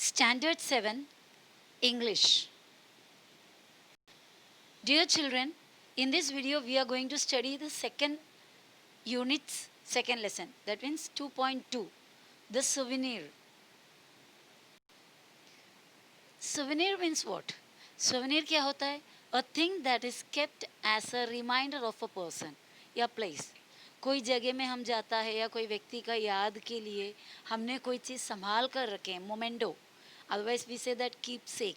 Standard 7 English. Dear children, in this video we are going to study the second unit's second lesson. That means 2.2, the souvenir. Souvenir means what? Souvenir क्या होता है? A thing that is kept as a reminder of a person या place. कोई जगह में हम जाता है या कोई व्यक्ति का याद के लिए हमने कोई चीज़ संभाल कर रखे, memento. Otherwise we say that keepsake.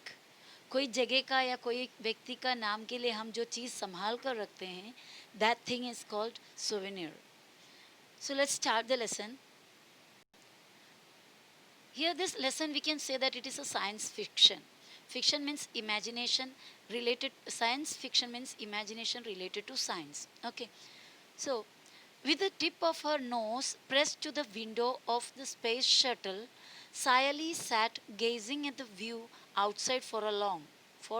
कोई जगह का या कोई व्यक्ति का नाम के लिए हम जो चीज़ संभाल कर रखते हैं, that thing is called souvenir. So let's start the lesson. Here this lesson we can say that it is a science fiction. Fiction means imagination related, science fiction means imagination related to science. Okay. So with the tip of her nose pressed to the window of the space shuttle, Sayali sat gazing at the view outside for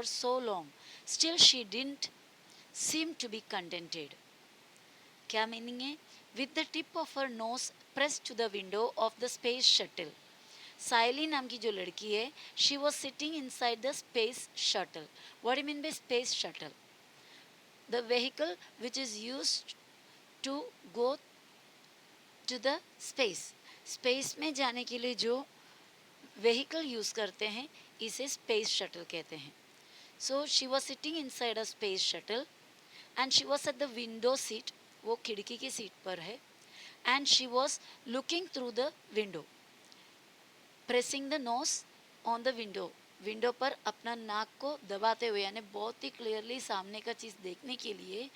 so long. Still she didn't seem to be contented. क्या meaning है? With the tip of her nose pressed to the window of the space shuttle. Sayali नाम की जो लड़की है, she was sitting inside the space shuttle. What do you mean by space shuttle? The vehicle which is used to go to the space. Space में जाने के लिए जो व्हीकल यूज़ करते हैं, इसे स्पेस शटल कहते हैं. So she was sitting inside a space shuttle and she was at the window seat. वो खिड़की की सीट पर है. And she was looking through the window, pressing the nose on the window. Window पर अपना नाक को दबाते हुए, यानी बहुत ही क्लियरली सामने का चीज़ देखने के लिए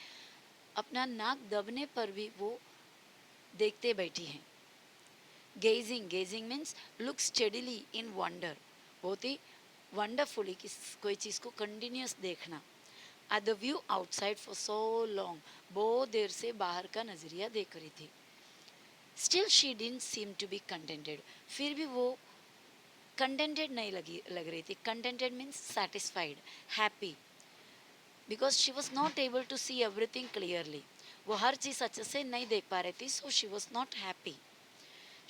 अपना नाक दबने पर भी वो देखते बैठी हैं. Gazing, gazing means look steadily in wonder, बहुत ही वंडरफुली कोई चीज़ को कंटिन्यूस देखना. At the view outside for so long, बहुत देर से बाहर का नज़रिया देख रही थी. Still she didn't seem to be contented, फिर भी वो कंटेंटेड नहीं लग रही थी. Contented means satisfied, happy, because she was not able to see everything clearly. वो हर चीज़ अच्छे से नहीं देख पा रही थी. So she was not happy.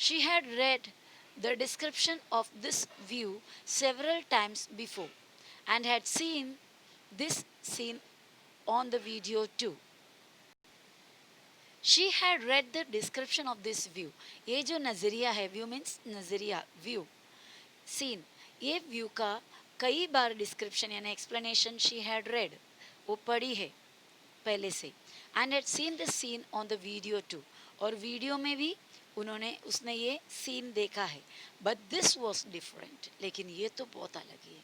She had read the description of this view several times before and had seen this scene on the video too. She had read the description of this view. ये जो नज़रिया है, view means नज़रिया, view, scene, ये view का कई बार description यानी explanation she had read, वो पढ़ी है पहले से. And had seen this scene on the video too. और वीडियो में भी उसने ये सीन देखा है. बट दिस वॉज डिफरेंट, लेकिन ये तो बहुत अलग ही है.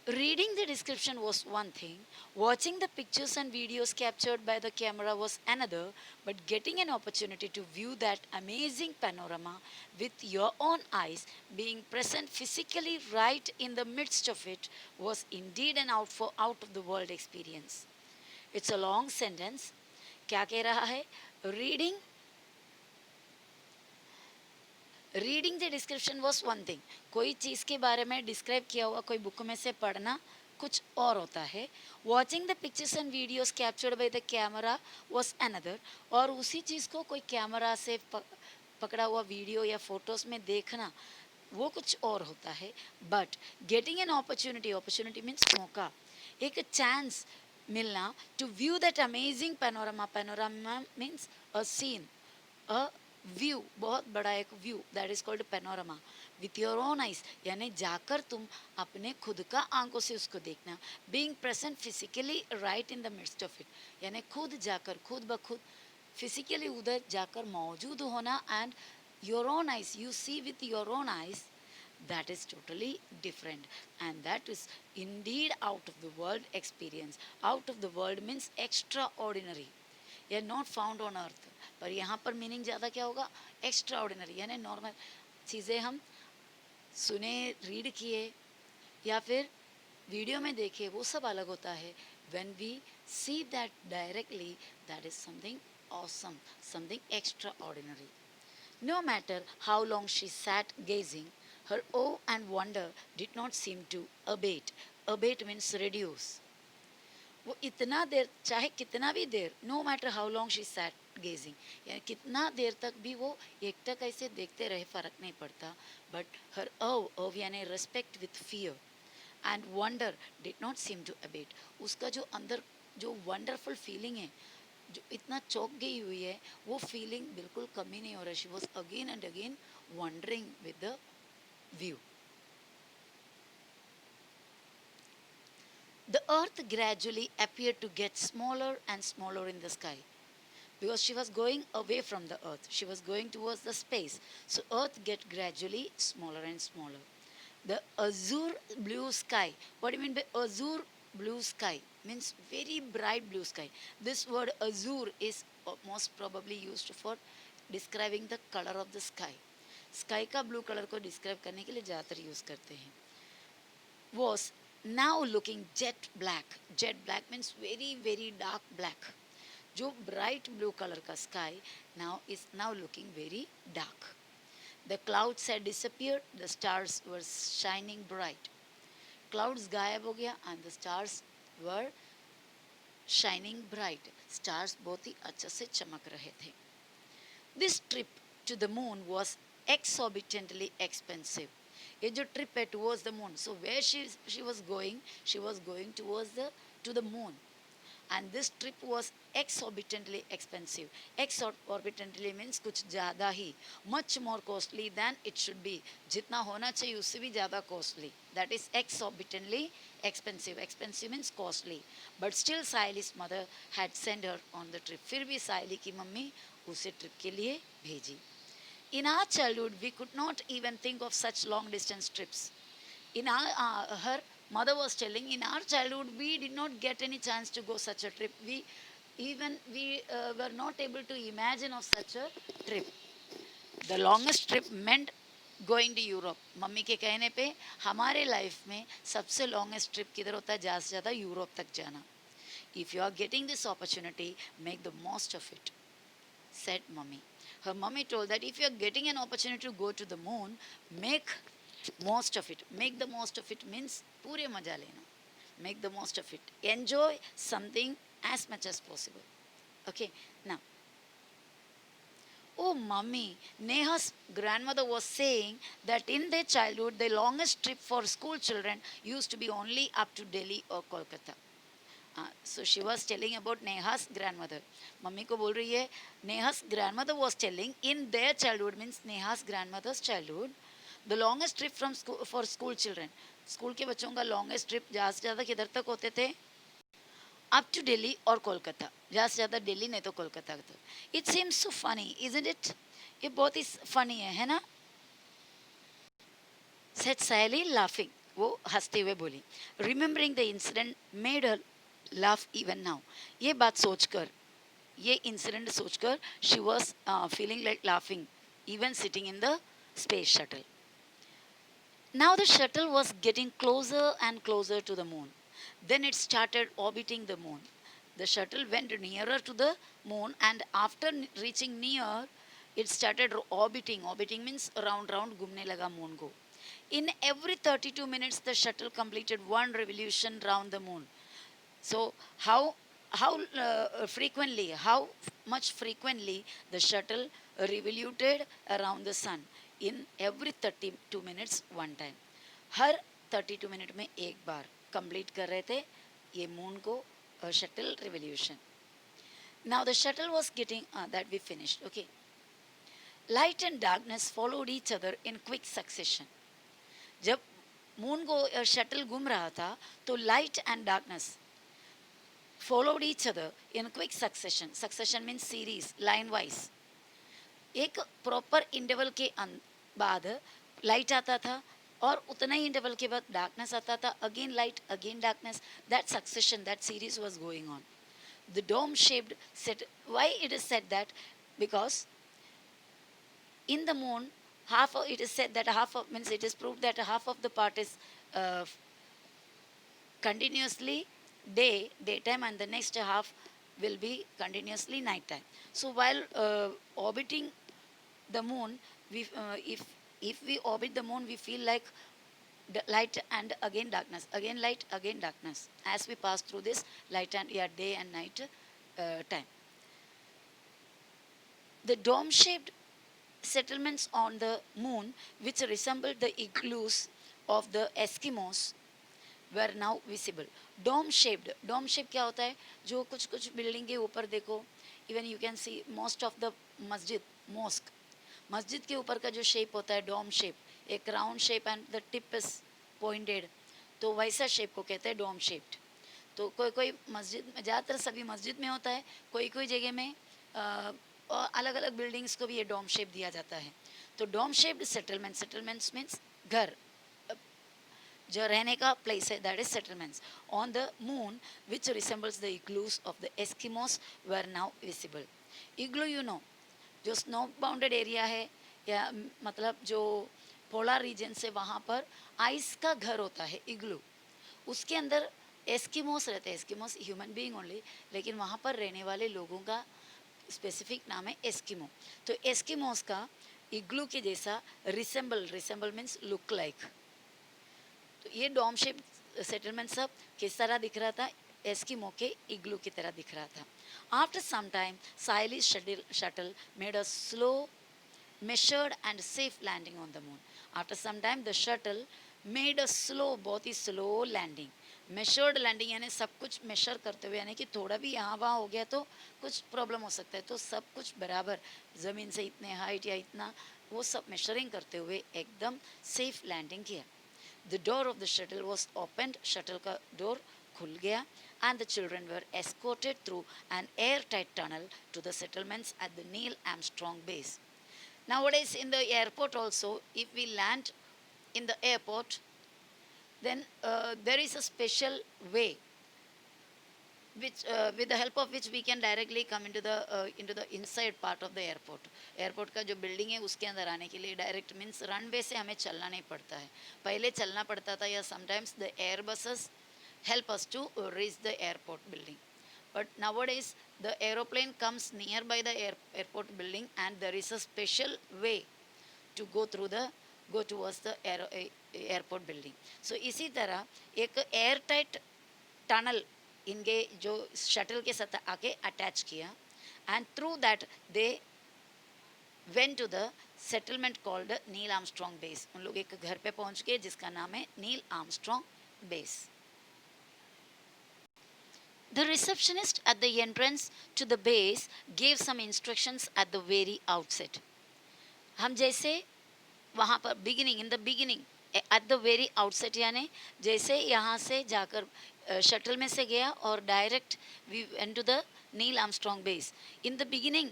Reading the description was one thing, watching the pictures and videos captured by the camera was another, but getting an opportunity to view that amazing panorama with your own eyes, being present physically right in the midst of it, was indeed an out of the world experience. It's a long sentence. क्या कह रहा है? Reading the description was one thing, कोई चीज़ के बारे में describe किया हुआ कोई बुक में से पढ़ना कुछ और होता है. Watching the pictures and videos captured by the camera was another, और उसी चीज़ को कोई कैमरा से पकड़ा हुआ वीडियो या फोटोज़ में देखना, वो कुछ और होता है. But getting an opportunity, opportunity means मौका, एक चांस मिलना, to view that amazing panorama, panorama means a scene, a view, बहुत बड़ा एक view, that is called panorama, with your own eyes, यानी जाकर तुम अपने खुद का आंखों से उसको देखना. Being present physically right in the midst of it, यानी खुद जाकर, खुद ब खुद फिजिकली उधर जाकर मौजूद होना. And your own eyes, you see with your own eyes, that is totally different, and that is indeed out of the world experience. Out of the world means extraordinary, या not found on earth. पर यहाँ पर meaning ज़्यादा क्या होगा? Extraordinary, यानी normal चीज़ें हम सुने, रीड किए या फिर वीडियो में देखे, वो सब अलग होता है. when we see that directly, that is something awesome, something extraordinary. No matter how long she sat gazing, her awe and wonder did not seem to abate. Abate means reduce. वो इतना देर, चाहे कितना भी देर, no matter how long she sat gazing, यानी कितना देर तक भी वो एकटक ऐसे देखते रहे, फर्क नहीं पड़ता. बट हर अव यानी respect with fear and wonder did not seem to abate. उसका जो अंदर जो वंडरफुल फीलिंग है, जो इतना चौंक गई हुई है, वो फीलिंग बिल्कुल कमी नहीं हो रहा. She was again and again wondering with the view. The earth gradually appeared to get smaller and smaller in the sky because she was going away from the earth. She was going towards the space. So earth get gradually smaller and smaller. The azure blue sky. What do you mean by azure blue sky? Means very bright blue sky. This word azure is most probably used for describing the color of the sky. Sky का blue color को describe करने के लिए ज़्यादातर use करते हैं. Was now looking jet black. Jet black means very very dark black. जो bright blue color का sky now is now looking very dark. The clouds had disappeared. The stars were shining bright. Clouds गायब हो गया and the stars were shining bright. Stars बहुत ही अच्छे से चमक रहे थे. This trip to the moon was exorbitantly expensive. ये जो ट्रिप है towards the moon, so where she was going towards the to the moon, and this trip was exorbitantly expensive. Exorbitantly means कुछ ज़्यादा ही, much more costly than it should be. जितना होना चाहिए उससे भी ज़्यादा costly. That is exorbitantly expensive. Expensive means costly. But still Saili's mother had sent her on the trip. फिर भी साइली की मम्मी उसे ट्रिप के लिए भेजी. In our childhood, we could not even think of such long distance trips. In our, her mother was telling, in our childhood, we did not get any chance to go such a trip. We were not able to imagine of such a trip. The longest trip meant going to Europe. Mummy के कहने पे हमारे life में सबसे longest trip किधर होता है, ज़्यादा से ज़्यादा यूरोप तक जाना. If you are getting this opportunity, make the most of it, said mummy. Her mummy told that if you are getting an opportunity to go to the moon, make most of it. Make the most of it means पूरे मजा लेना. Make the most of it. Enjoy something as much as possible. Okay, now. Oh, mummy, Neha's grandmother was saying that in their childhood, the longest trip for school children used to be only up to Delhi or Kolkata. So she was telling about Neha's grandmother. Mummy को बोल रही है, Neha's grandmother was telling in their childhood means Neha's grandmother's childhood, the longest trip from school for school children. School के बच्चों का longest trip ज़्यादा से ज़्यादा किधर तक होते थे? Up to Delhi or Kolkata. ज़्यादा से ज़्यादा दिल्ली नहीं तो कोलकाता तक. It seems so funny, isn't it? ये बहुत ही funny है ना? Said Sally laughing. वो हंसते हुए बोली. Remembering the incident made her laugh even now. ये बात सोचकर, ये इंसिडेंट सोचकर she was feeling like laughing even sitting in the space shuttle. Now the shuttle was getting closer and closer to the moon. Then it started orbiting the moon. The shuttle went nearer to the moon and after reaching near, it started orbiting. Orbiting means round घूमने लगा moon को. In every 32 minutes, the shuttle completed one revolution round the moon. So how frequently, how much frequently the shuttle revoluted around the sun? In every 32 minutes one time. Her 32 minute में एक बार complete कर रहे थे ये moon को shuttle revolution. Now the shuttle was getting that we finished. Okay. Light and darkness followed each other in quick succession. जब moon को shuttle घूम रहा था तो light and darkness followed each other in quick succession. Succession means series, line wise. एक proper interval के बाद light आता था और उतना ही इंटरवल के बाद डार्कनेस आता था, again light, again darkness. That succession, that series was going on. The dome shaped set, why it is said that? Because in the moon, half of it is said that half of means it is proved that half of the part is continuously daytime and the next half will be continuously nighttime. So while orbiting the moon, we if we orbit the moon, we feel like the light and again darkness, again light, again darkness as we pass through this light and day and night time. The dome-shaped settlements on the moon, which resembled the igloos of the Eskimos, were now visible. Dome shape क्या होता है? जो कुछ कुछ building के ऊपर देखो, even you can see most of the मस्जिद, मॉस्क, मस्जिद के ऊपर का जो शेप होता है डोम शेप, एक round shape and the tip is pointed, तो वैसा शेप को कहते हैं डोम शेप्ड. तो कोई कोई मस्जिद में, ज़्यादातर सभी मस्जिद में होता है, कोई कोई जगह में अलग अलग बिल्डिंग्स को भी ये डोम शेप दिया जाता है. तो डोम शेप्ड सेटलमेंट्स मीन्स घर, जो रहने का प्लेस है, that is settlements on the moon which resembles the igloos of the Eskimos were now visible. Igloo you know, जो स्नो बाउंडेड एरिया है, या मतलब जो पोलर रीजन से वहाँ पर आइस का घर होता है इग्लू, उसके अंदर एस्किमोस रहते हैं. एस्किमोस ह्यूमन बीइंग ओनली, लेकिन वहाँ पर रहने वाले लोगों का स्पेसिफिक नाम है एस्किमो. तो एस्किमोस का इग्लू के जैसा रिसेंबल मीन्स लुक लाइक. तो ये डोम शेप सेटलमेंट सब किस तरह दिख रहा था? एस्किमो के इग्लू की तरह दिख रहा था. आफ्टर सम टाइम साइली shuttle made a slow measured and safe landing on the moon. After some time the shuttle made a slow, बहुत ही slow landing. measured landing यानी सब कुछ measure करते हुए, यानी कि थोड़ा भी यहाँ वहाँ हो गया तो कुछ प्रॉब्लम हो सकता है, तो सब कुछ बराबर ज़मीन से इतने हाइट या इतना, वो सब मेजरिंग करते हुए एकदम सेफ लैंडिंग किया. The door of the shuttle was opened, shuttle का डोर खुल गया, and the children were escorted through an airtight tunnel to the settlements at the Neil Armstrong base. Nowadays in the airport also, if we land in the airport, then there is a special way which with the help of which we can directly come into the inside part of the airport. Airport का जो building है उसके अंदर आने के लिए direct means runway से हमें चलना नहीं पड़ता है. पहले चलना पड़ता था, या sometimes the air buses help us to reach the airport building. But nowadays the aeroplane comes nearby the airport building, and there is a special way to go towards the airport building. So इसी तरह एक air tight tunnel इनके जो shuttle के साथ आके attach किया, and through that they went to the settlement called Neil Armstrong base. उन लोग एक घर पे पहुंच गए जिसका नाम है नील Armstrong base. The receptionist at the entrance to the base gave some instructions at the very outset. हम जैसे वहाँ पर इन the beginning, at the very outset, यानी जैसे यहाँ से जाकर शटल में से गया और direct we went to the Neil Armstrong base. In the beginning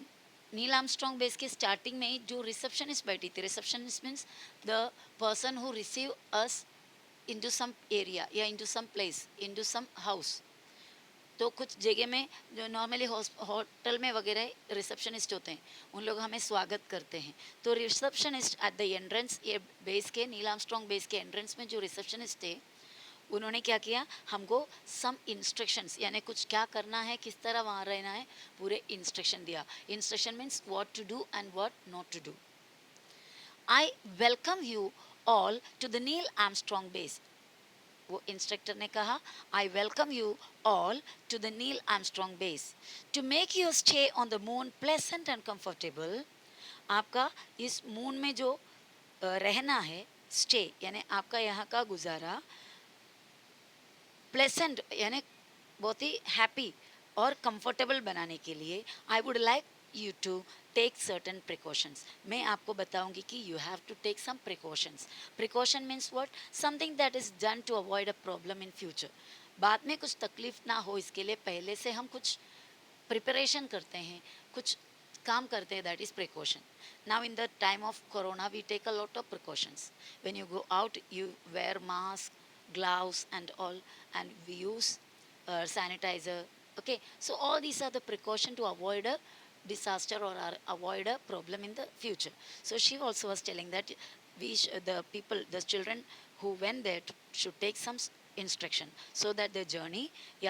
Neil Armstrong base के स्टार्टिंग में जो रिसेप्शनिस्ट बैठी थी, receptionist means the person who receive us into some area या into some place, into some house. तो कुछ जगह में जो नॉर्मली होटल में वगैरह रिसेप्शनिस्ट होते हैं, उन लोग हमें स्वागत करते हैं. तो रिसेप्शनिस्ट एट द एंट्रेंस, ये बेस के नील आर्मस्ट्रॉन्ग बेस के एंट्रेंस में जो रिसेप्शनिस्ट थे, उन्होंने क्या किया, हमको सम इंस्ट्रक्शंस, यानी कुछ क्या करना है, किस तरह वहाँ रहना है, पूरे इंस्ट्रक्शन दिया. Instruction means what to do and what not to do. I welcome you all to the Neil Armstrong base. वो इंस्ट्रक्टर ने कहा, I welcome you all to the Neil Armstrong base to make your stay on the moon pleasant and comfortable. आपका इस moon में जो रहना है, stay यानी आपका यहाँ का गुजारा, प्लेसेंट यानी बहुत ही हैप्पी और कंफर्टेबल बनाने के लिए, I would like you to take certain precautions. मैं आपको बताऊंगी कि you have to take some precautions. Precaution means what? Something that is done to avoid a problem in future. बाद में कुछ तकलीफ ना हो इसके लिए पहले से हम कुछ प्रिपरेशन करते हैं, कुछ काम करते हैं, that is precaution. Now in the time of corona we take a lot of precautions. When you go out you wear mask, gloves and all, and we use sanitizer. Okay, so all these are the precaution to avoid a disaster or avoid a problem in the future. So she also was telling that the children who went there should take some instruction, so that their journey,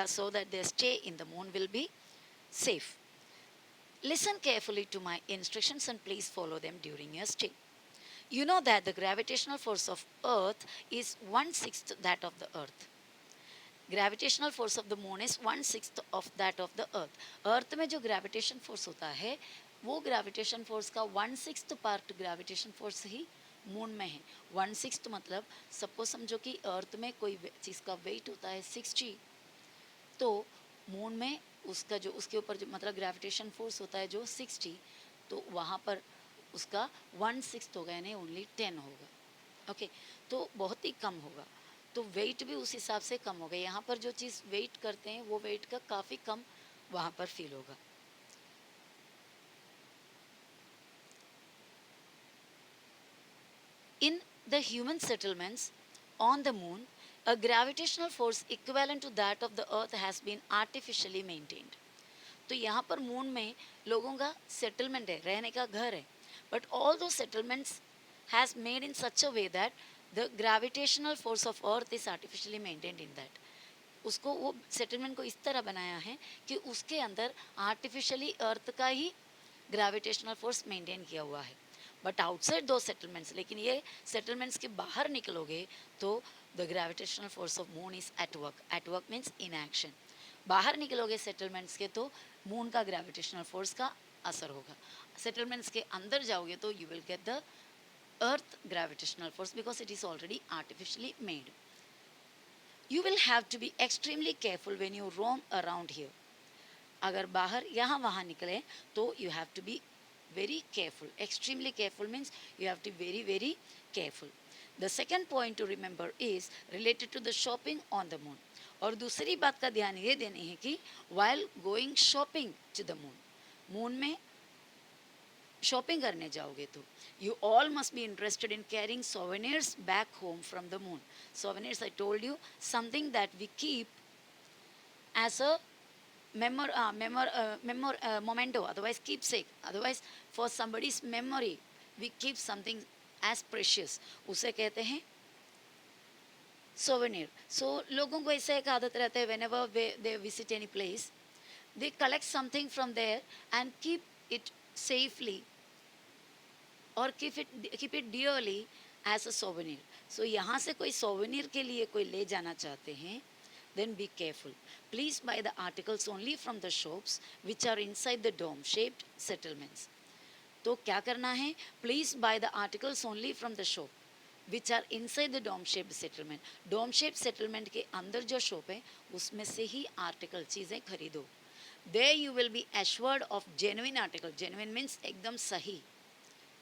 so that their stay in the moon will be safe. Listen carefully to my instructions and please follow them during your stay. You know that the gravitational force of Earth is 1/6 that of the Earth. Gravitational force of the moon is 1/6 of that of the Earth. Earth में जो gravitation force होता है वो gravitation force का 1/6 part gravitation force ही moon में है। 1/6 मतलब suppose समझो कि अर्थ में कोई चीज़ का वेट होता है 60, तो मून में उसका जो उसके ऊपर जो मतलब ग्रेविटेशन फोर्स होता है जो 60, तो वहाँ पर उसका 1/6 होगा, यानी ओनली 10 होगा। ओके, तो बहुत ही कम होगा, तो वेट भी उस हिसाब से कम होगा। यहाँ पर जो चीज़ वेट करते हैं वो वेट का काफ़ी कम वहाँ पर फील होगा। In the human settlements on the moon, a gravitational force equivalent to that of the earth has been artificially maintained. तो यहाँ पर मून में लोगों का सेटलमेंट है, रहने का घर है, बट ऑल दो settlements has made in such a way that the gravitational force of earth is artificially maintained in that. उसको वो सेटलमेंट को इस तरह बनाया है कि उसके अंदर आर्टिफिशियली अर्थ का ही ग्रेविटेशनल फोर्स मेंटेन किया हुआ है। बट आउटसाइड दो सेटलमेंट्स, लेकिन ये सेटलमेंट्स के बाहर निकलोगे तो the gravitational force of moon is at work. At work means in action. बाहर निकलोगे सेटलमेंट्स के तो मून का ग्रेविटेशनल फोर्स का असर होगा। सेटलमेंट्स के अंदर जाओगे तो you will get the earth gravitational force because it is already artificially made. You will have to be extremely careful when you roam around here. अगर बाहर यहाँ वहाँ निकले तो you have to be very careful. Extremely careful means you have to be very, very careful. The second point to remember is related to the shopping on the moon. और दूसरी बात का ध्यान ये देने है कि while going shopping to the moon, moon में शॉपिंग करने जाओगे तो you all must be interested in carrying souvenirs back home from the moon. Souvenirs, I told you, something that we keep as a memento, otherwise keepsake, otherwise for somebody's memory we keep something as precious, उसे कहते हैं souvenir. So लोगों को ऐसा एक आदत रहता है, whenever they visit any place they collect something from there and keep it safely or keep it dearly as a souvenir. So यहाँ से कोई souvenir के लिए कोई ले जाना चाहते हैं, then be careful. Please buy the articles only from the shops which are inside the dome shaped settlements. तो क्या करना है? Please buy the articles only from the shop which are inside the dome shaped settlement. Dome shaped settlement के अंदर जो shop है उसमें से ही आर्टिकल चीज़ें खरीदो. There you will be assured of genuine article. Genuine means एकदम सही,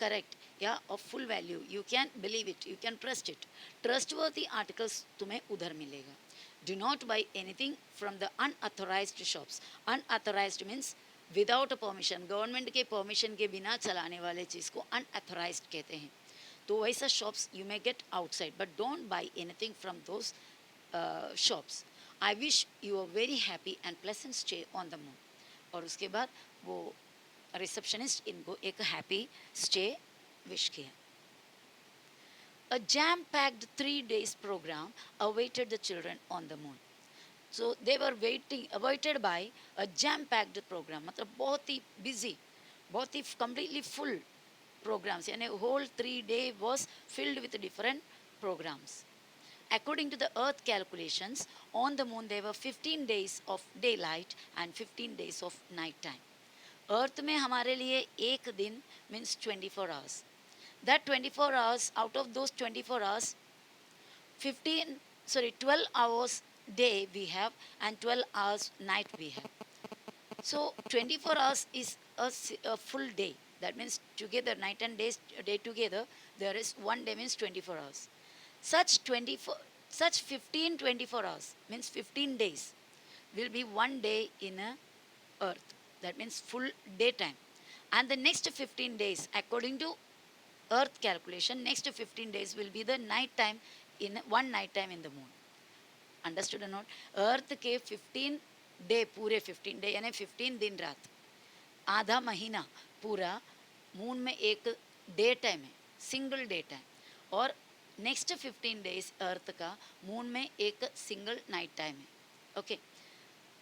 correct, yeah, of full value. You can believe it, you can trust it. Trustworthy articles तुम्हें उधर मिलेगा. Do not buy anything from the unauthorized shops. Unauthorized means without a permission. Government के permission के बिना चलाने वाले चीज़ को unauthorized कहते हैं. तो वैसा shops you may get outside, but don't buy anything from those shops. I wish you a very happy and pleasant stay on the moon. और उसके बाद वो रिसेप्शनिस्ट इनको एक हैप्पी स्टे विश किया. A jam-packed 3 days program awaited the children on the moon. So they were awaited by a jam-packed program. मतलब बहुत ही busy, बहुत ही completely full programs. यानी whole 3 day was filled with different programs. According to the Earth calculations, on the moon there were 15 days of daylight and 15 days of night time. Earth में हमारे लिए एक दिन means 24 hours. That 24 hours, out of those 24 hours, 12 hours day we have and 12 hours night we have. So 24 hours is a full day. That means together, night and day together, there is one day means 24 hours. Such 15 24 hours means 15 days will be one day in a earth. That means full daytime. And the next 15 days, according to earth calculation, next 15 days will be the night time, in one night time in the moon. Understood or not? earth के 15 day पूरे 15 day यानी 15 दिन रात, आधा महीना पूरा moon में एक डे टाइम है, सिंगल डे टाइम, और नेक्स्ट 15 डेज अर्थ का मून में एक सिंगल नाइट टाइम है. Okay,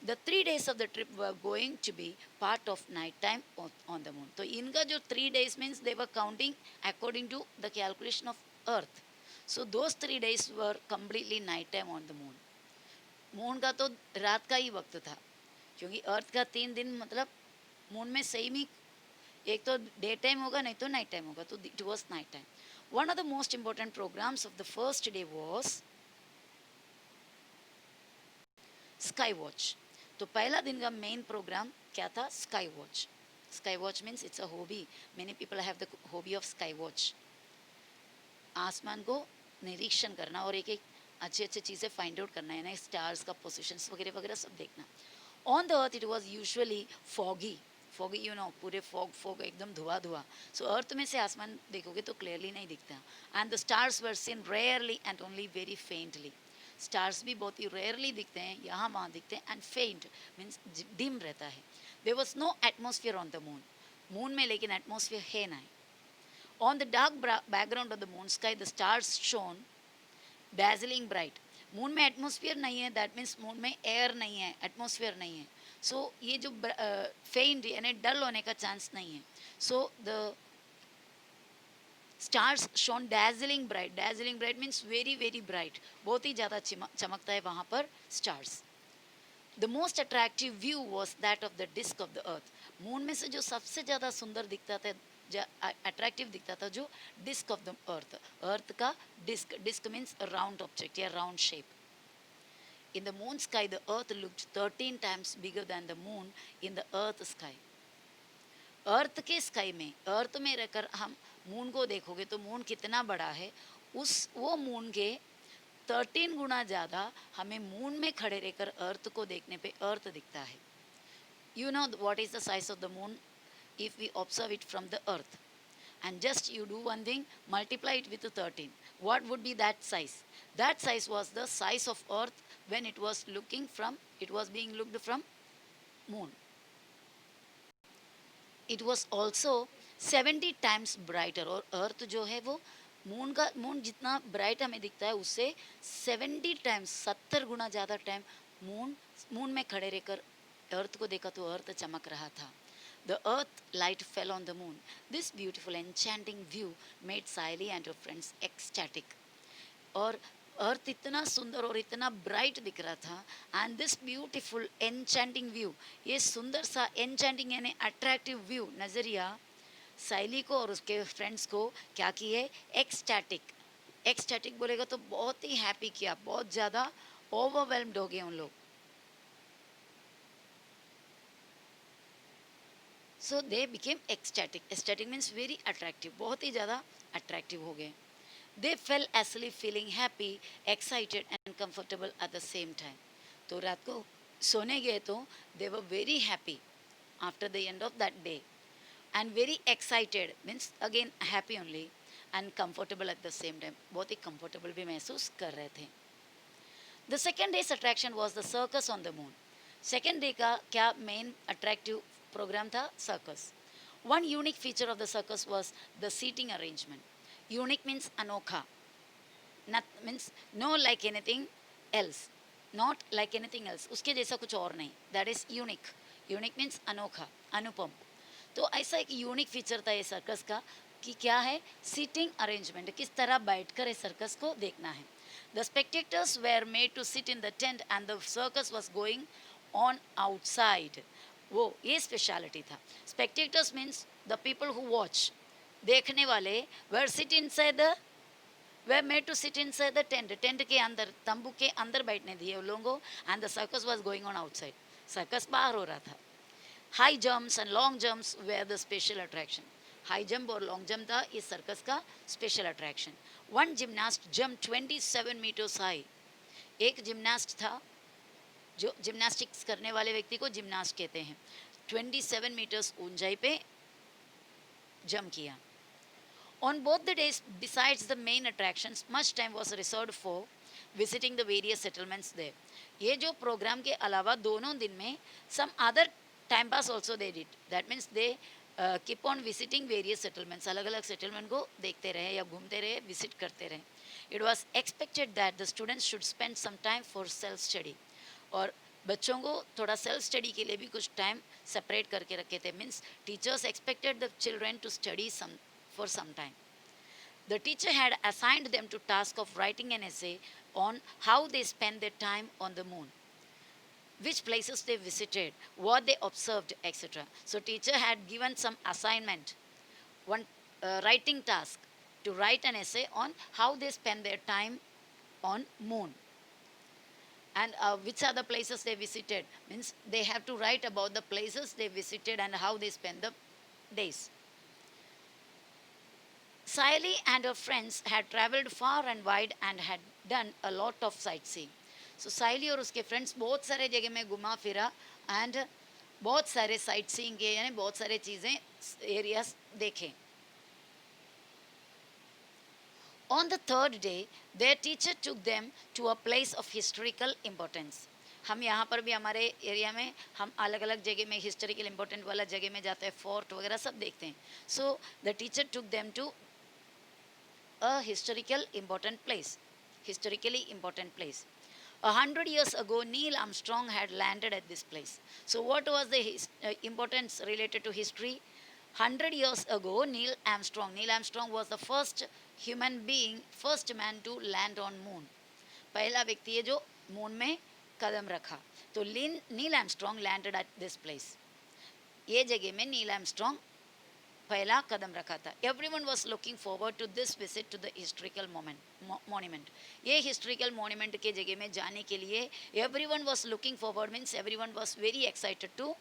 the 3 days of the trip were going to be part of night time on the moon. तो इनका जो 3 days means they were counting according to the calculation of earth. So those 3 days were completely night time on the moon. Moon का तो रात का ही वक्त था, क्योंकि अर्थ का 3 दिन मतलब मून में सेम ही एक तो डे टाइम होगा, नहीं तो नाइट टाइम होगा, तो it was night time. One of the most important programs of the first day was sky watch. तो पहला दिन का मेन प्रोग्राम क्या था? Sky watch. Sky watch means it's a hobby. Many people have the hobby of sky watch. आसमान को निरीक्षण करना और एक एक अच्छी अच्छी चीज़ें फाइंड आउट करना है ना, स्टार्स का पोजिशंस वगैरह वगैरह सब देखना. On the earth it was usually foggy. Foggy you know, पूरे फॉग फॉग एकदम धुआं धुआं. सो अर्थ में से आसमान देखोगे तो क्लियरली नहीं दिखता. And the stars were seen rarely and only very faintly. Stars भी बहुत ही रेयरली दिखते हैं, यहाँ वहाँ दिखते हैं. एंड फेंट मीन्स डिम रहता है. There was no atmosphere on the moon. Moon में लेकिन एटमॉस्फेयर है ना. On the dark background of the moon sky, the stars shone dazzling bright. Moon में एटमॉस्फेयर नहीं है, दैट मीन्स मून में एयर नहीं है, एटमॉस्फेयर नहीं है. सो ये जो फेंट यानी डल होने का चांस नहीं है. So the stars shone dazzling bright. Dazzling bright means very very bright, बहुत ही ज़्यादा चमकता है वहाँ पर stars. The most attractive view was that of the disc of the earth. Moon में से जो सबसे ज़्यादा सुंदर दिखता था, अट्रैक्टिव दिखता था, जो disc of the earth. Earth का disc. Disc means round object या round shape. In the moon sky, the earth looked 13 times bigger than the moon in the earth sky. अर्थ के स्काई में, अर्थ में रहकर हम मून को देखोगे तो मून कितना बड़ा है, उस वो मून के 13 गुना ज़्यादा हमें मून में खड़े रहकर अर्थ को देखने पे अर्थ दिखता है. You know what is the size of the moon if we observe it from the earth. And just you do one thing, multiply it with 13. What would be that size? That size was the size of earth when it was being looked from moon. It was also 70 times brighter. और अर्थ जो है वो moon जितना bright हमें दिखता है उससे 70 times, 70 गुना ज़्यादा टाइम मून में खड़े रहकर अर्थ को देखा तो अर्थ चमक रहा था. The earth light fell on the moon. This beautiful enchanting view made Saili and her friends ecstatic. और अर्थ इतना सुंदर और इतना ब्राइट दिख रहा था. And this beautiful enchanting view, ये सुंदर सा एनचैंटिंग यानी अट्रैक्टिव व्यू नज़रिया साइली को और उसके फ्रेंड्स को क्या किए? एक्सटैटिक. एक्सटैटिक बोलेगा तो बहुत ही हैप्पी किया, बहुत ज़्यादा ओवरवेलम्ड हो गए उन लोग. So they became ecstatic. Ecstatic means very attractive, बहुत ही ज़्यादा अट्रैक्टिव हो गए. They fell asleep feeling happy, excited and comfortable at the same time. तो रात को सोने गए तो they were very happy after the end of that day and very excited means again happy only and comfortable at the same time. बहुत ही comfortable भी महसूस कर रहे थे. The second days attraction was the circus on the moon. Second day का क्या main attractive program था? Circus. One unique feature of the circus was the seating arrangement. Unique means अनोखा, not means no like anything else, not like anything else, उसके जैसा कुछ और नहीं. That is unique. Unique means अनोखा, अनुपम. तो ऐसा एक यूनिक फीचर था ये सर्कस का कि क्या है? सीटिंग अरेंजमेंट, किस तरह बैठकर इस सर्कस को देखना है. The spectators were made to sit in the tent and the circus was going on outside. वो ये स्पेशलिटी था. Spectators means the people who watch, देखने वाले, were sit inside the were made to sit inside the tent. Tent के अंदर, तंबू के अंदर बैठने दिए उन लोगों को. And the circus was going on outside. Circus बाहर हो रहा था. High jumps and long jumps were the special attraction. High jump और लॉन्ग जंप था इस सर्कस का special attraction. One gymnast jump 27 meters high. एक जिमनास्ट था, जो जिमनास्टिक्स करने वाले व्यक्ति को जिमनास्ट कहते हैं. 27 मीटर्स ऊंचाई पे जंप किया. On both the days, besides the main attractions, much time was reserved for visiting the various settlements there. ये जो प्रोग्राम के अलावा दोनों दिन में some other time pass also they did. That means they keep on visiting various settlements. अलग अलग settlement को देखते रहे या घूमते रहे, visit करते रहे. It was expected that the students should spend some time for self study. और बच्चों को थोड़ा सेल्फ स्टडी के लिए भी कुछ टाइम सेपरेट करके रखे थे. Means teachers expected the children to study for some time. The teacher had assigned them to task of writing an essay on how they spend their time on the moon. which places they visited, what they observed, etc. So teacher had given some assignment, one writing task, to write an essay on how they spend their time on moon, and which are the places they visited, means they have to write about the places they visited and how they spend the days. Saili and her friends had traveled far and wide and had done a lot of sightseeing. So साइली और उसके friends बहुत सारे जगह में घुमा फिरा and बहुत सारे साइट सीइंग के यानी बहुत सारे चीज़ें एरियाज देखे. On the third day, their teacher took them to a place of historical importance. हम यहाँ पर भी हमारे एरिया में हम अलग अलग जगह में हिस्टोरिकल इम्पोर्टेंट वाला जगह में जाते हैं, फोर्ट वगैरह सब देखते हैं. So the teacher took them to a historical important place. Historically important place. 100 years ago, Neil Armstrong had landed at this place. So, what was the importance related to history? 100 years ago, Neil Armstrong was the first human being, first man to land on moon. पहला व्यक्ति है जो moon में कदम रखा. तो Neil Armstrong landed at this place. ये जगह में नील आर्मस्ट्रॉन्ग पहला कदम रखा था. Everyone was looking forward to this visit to the historical monument. ये हिस्टोरिकल मॉन्यूमेंट के जगह में जाने के लिए everyone was looking forward means everyone was very excited to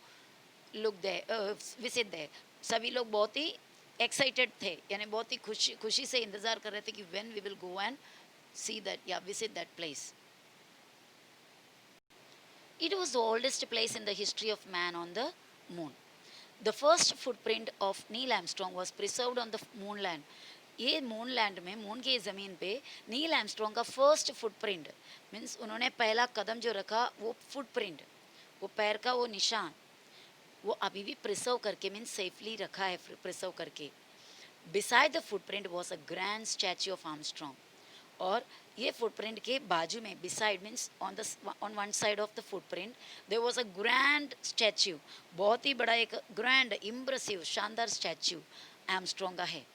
look there, visit there. सभी लोग बहुत ही एक्साइटेड थे, यानी बहुत ही खुशी से इंतज़ार कर रहे थे कि when we will go and see that, yeah, visit that place. It was the oldest place in the history of man on the moon. The first footprint of Neil Armstrong was preserved on the moon land. ये moon land में, moon की ज़मीन पे Neil Armstrong का first footprint means उन्होंने पहला कदम जो रखा वो फुटप्रिंट, वो पैर का वो निशान, वो अभी भी प्रिजर्व करके मीन्स सेफली रखा है प्रिजर्व करके. Beside the footprint was a grand statue of Armstrong. और ये फुटप्रिंट के बाजू में beside means on one side of the footprint there was a grand statue. बहुत ही बड़ा एक ग्रैंड इम्प्रेसिव शानदार स्टैच्यू आर्मस्ट्रॉन्ग का है.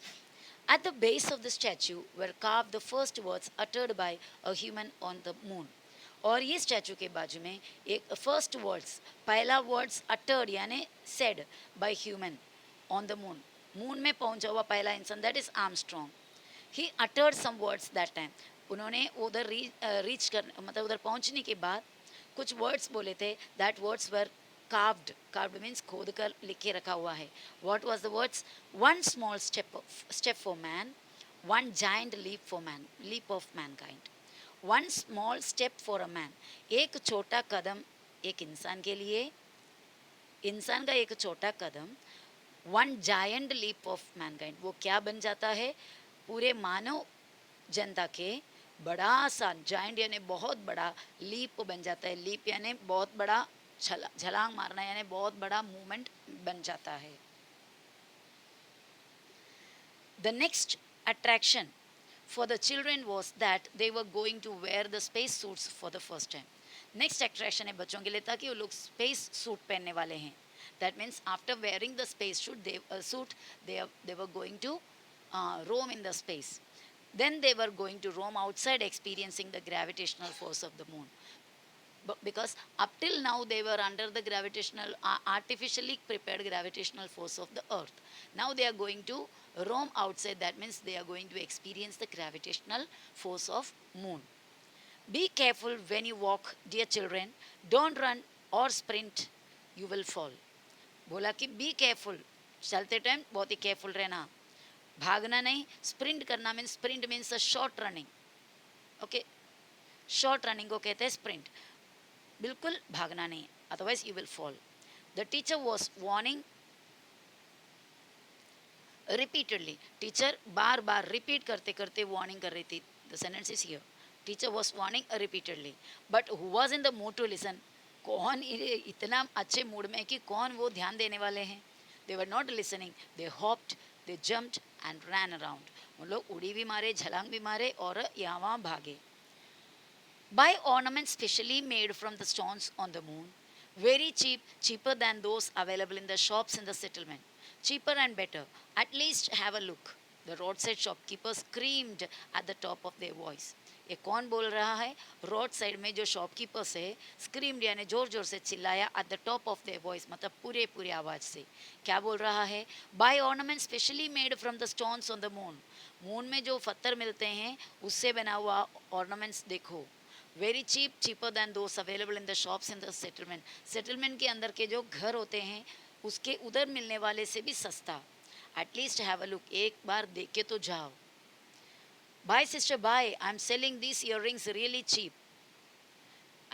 At the base of the statue were carved the first words uttered by a human on the moon. और ये statue के बाजू में एक फर्स्ट वर्ड्स, पहला वर्ड्स अटर्ड यानी said by human on the moon. Moon में पहुंचा हुआ पहला इंसान, that is Armstrong. He uttered some words that time. उन्होंने उधर रीच कर मतलब उधर पहुंचने के बाद कुछ वर्ड्स बोले थे. That words were carved means खोद कर लिख के रखा हुआ है. what was the words? One small step for man, one giant leap of mankind. One small step for a man, एक छोटा कदम एक इंसान के लिए, इंसान का एक छोटा कदम. One giant leap of mankind, वो क्या बन जाता है? पूरे मानव जनता के बड़ा सा, जाइंट यानी बहुत बड़ा, लीप बन जाता है. लीप यानी बहुत बड़ा छलांग मारना, यानी बहुत बड़ा मूवमेंट बन जाता है. The next attraction for the children was that they were going to wear the space suits for the first time. Next attraction है बच्चों के लिए था कि वो लोग स्पेस सूट पहनने वाले हैं. That means after wearing the space suit, they were going to roam in the space. Then they were going to roam outside, experiencing the gravitational force of the moon. Because up till now they were under the gravitational, artificially prepared gravitational force of the earth. Now they are going to roam outside, that means they are going to experience the gravitational force of moon. Be careful when you walk, dear children. Don't run or sprint, you will fall. बोला कि be careful, चलते time बहुत ही careful रहना, भागना नहीं. Sprint करना means, sprint means a short running. Okay, short running को कहते हैं स्प्रिंट. बिल्कुल भागना नहीं, otherwise you will fall. The teacher was warning repeatedly. Teacher बार बार रिपीट करते करते वार्निंग कर रही थी. The sentence is here, teacher was warning repeatedly. But who was in the mood to listen? कौन इतना अच्छे मूड में कि कौन वो ध्यान देने वाले हैं? They were not listening. They hopped, they jumped and ran around. उन लोग उड़ी भी मारे, छलांग भी मारे और यहाँ वहाँ भागे. Buy ornaments specially made from the stones on the moon. Very cheap, cheaper than those available in the shops in the settlement. Cheaper and better. At least have a look. The roadside shopkeeper screamed at the top of their voice. ये कौन बोल रहा है? Road side में जो shopkeepers है screamed यानी जोर जोर से चिल्लाया at the top of their voice, मतलब पूरे पूरे आवाज से. क्या बोल रहा है? Buy ornament specially made from the stones on the moon. Moon में जो पत्थर मिलते हैं उससे बना हुआ ऑर्नामेंट्स देखो. Very cheap, cheaper than those available in the shops in the settlement. Settlement के अंदर के जो घर होते हैं उसके उधर मिलने वाले से भी सस्ता. एटलीस्ट हैव अ लुक, एक बार देख के तो जाओ. Buy sister buy, I am selling this earrings really cheap.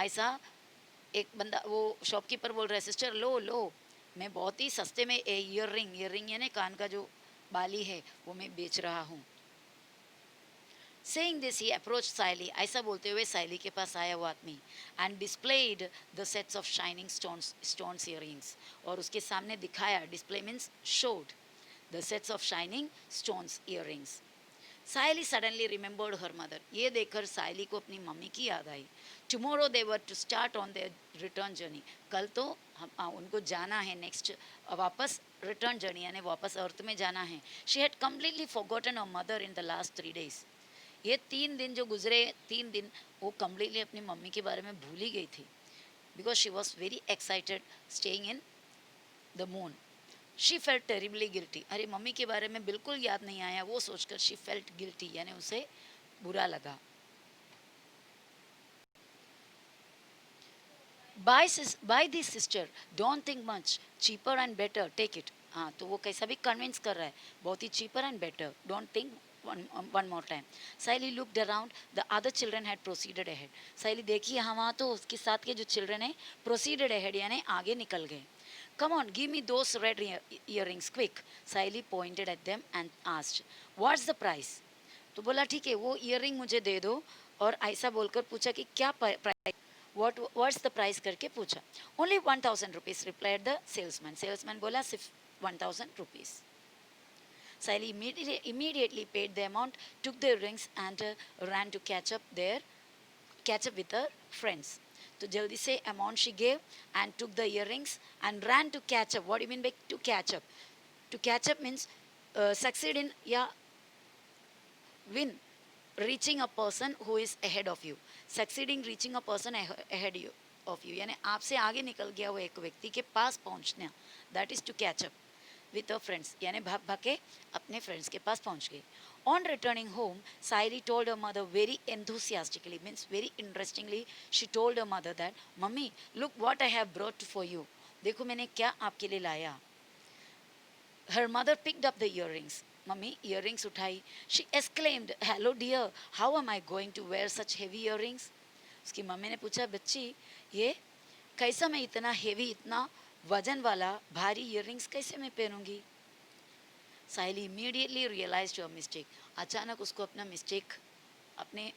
ऐसा एक बंदा, वो शॉपकीपर बोल रहा है, सिस्टर लो लो, मैं बहुत ही सस्ते में ईयर रिंग यानी कान का जो बाली है वो मैं बेच रहा हूँ. Saying this, he approached Saili. ऐसा बोलते हुए साइली के पास आया वो आदमी. And displayed the sets of shining stones earrings. और उसके सामने दिखाया, display means showed, the sets of shining stones earrings. Saili suddenly remembered her mother. ये देखकर साइली को अपनी मम्मी की याद आई. Tomorrow they were to start on their return journey. कल तो उनको जाना है नेक्स्ट, वापस रिटर्न जर्नी यानी वापस अर्थ में जाना है. She had completely forgotten her mother in the last 3 days. ये 3 दिन जो गुजरे, 3 दिन वो कम्प्लीटली अपनी मम्मी के बारे में भूल ही गई थी. Because she was very excited staying in the moon. She felt terribly guilty. अरे मम्मी के बारे में बिल्कुल याद नहीं आया, वो सोचकर शी फेल्ट गिल्टी यानी उसे बुरा लगा. Buy this sister, don't think much, cheaper and better, take it. हाँ, तो वो कैसा भी कन्विंस कर रहा है, बहुत ही cheaper and better, don't think one more time. Saili looked around. The other children had proceeded ahead. Saili देखी हाँ, वहाँ तो उसके साथ के जो children हैं proceeded ahead यानी आगे निकल गए. Come on, give me those red earrings quick. Saili pointed at them and asked, what's the price? तो बोला ठीक है, वो earring मुझे दे दो. और ऐसा बोलकर पूछा कि क्या प्राइस, what's the price करके पूछा. Only 1,000 rupees, replied the salesman. Salesman बोला सिर्फ 1,000 rupees. Saili immediately paid the amount, took the rings and ran to catch up with her friends. तो जल्दी से amount she gave and took the earrings and ran to catch up. What do you mean by to catch up? To catch up means succeed in या win, reaching a person who is ahead of you. Succeeding reaching a person ahead of you यानी आपसे आगे निकल गया वो एक व्यक्ति के पास पहुंचना. That is to catch up with her friends यानी भाग भाग के अपने फ्रेंड्स के पास पहुंच गई. On returning home, Saili told her mother very enthusiastically, means very interestingly, she told her mother that, Mummy, look what I have brought for you. देखो मैंने क्या आपके लिए लाया. Her mother picked up the earrings. Mummy earrings उठाई. She exclaimed, hello dear, how am I going to wear such heavy earrings? उसकी mummy ने पूछा, बच्ची ये कैसा मैं इतना हेवी, इतना वजन वाला भारी इयररिंग्स कैसे मैं पहनूंगी. Saili immediately realised your mistake. अचानक उसको अपना मिस्टेक, अपने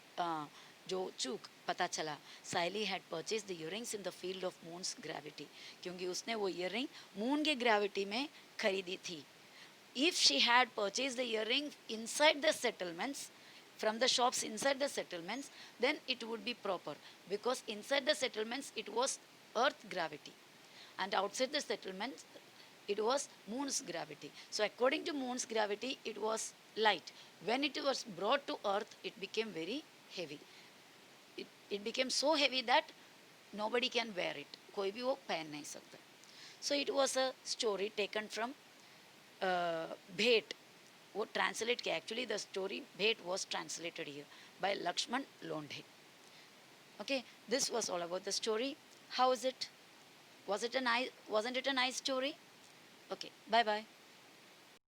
जो चूक पता चला. Saili had purchase the earrings in the field of moon's gravity, क्योंकि उसने वो इयररिंग मून के ग्रेविटी में खरीदी थी. If she had purchase the earring inside the settlements, from the shops inside the settlements, then it would be proper, because inside the settlements it was earth gravity and outside the settlements it was moon's gravity. So according to moon's gravity it was light. When it was brought to earth it became very heavy. It became so heavy that nobody can wear it, कोई भी वो पहन नहीं सकता. So it was a story taken from भेट. वो translate किया, actually the story Bhet was translated here by Lakshman Londhe. Okay, this was all about the story. How is it? Wasn't it a nice story? Okay, bye bye.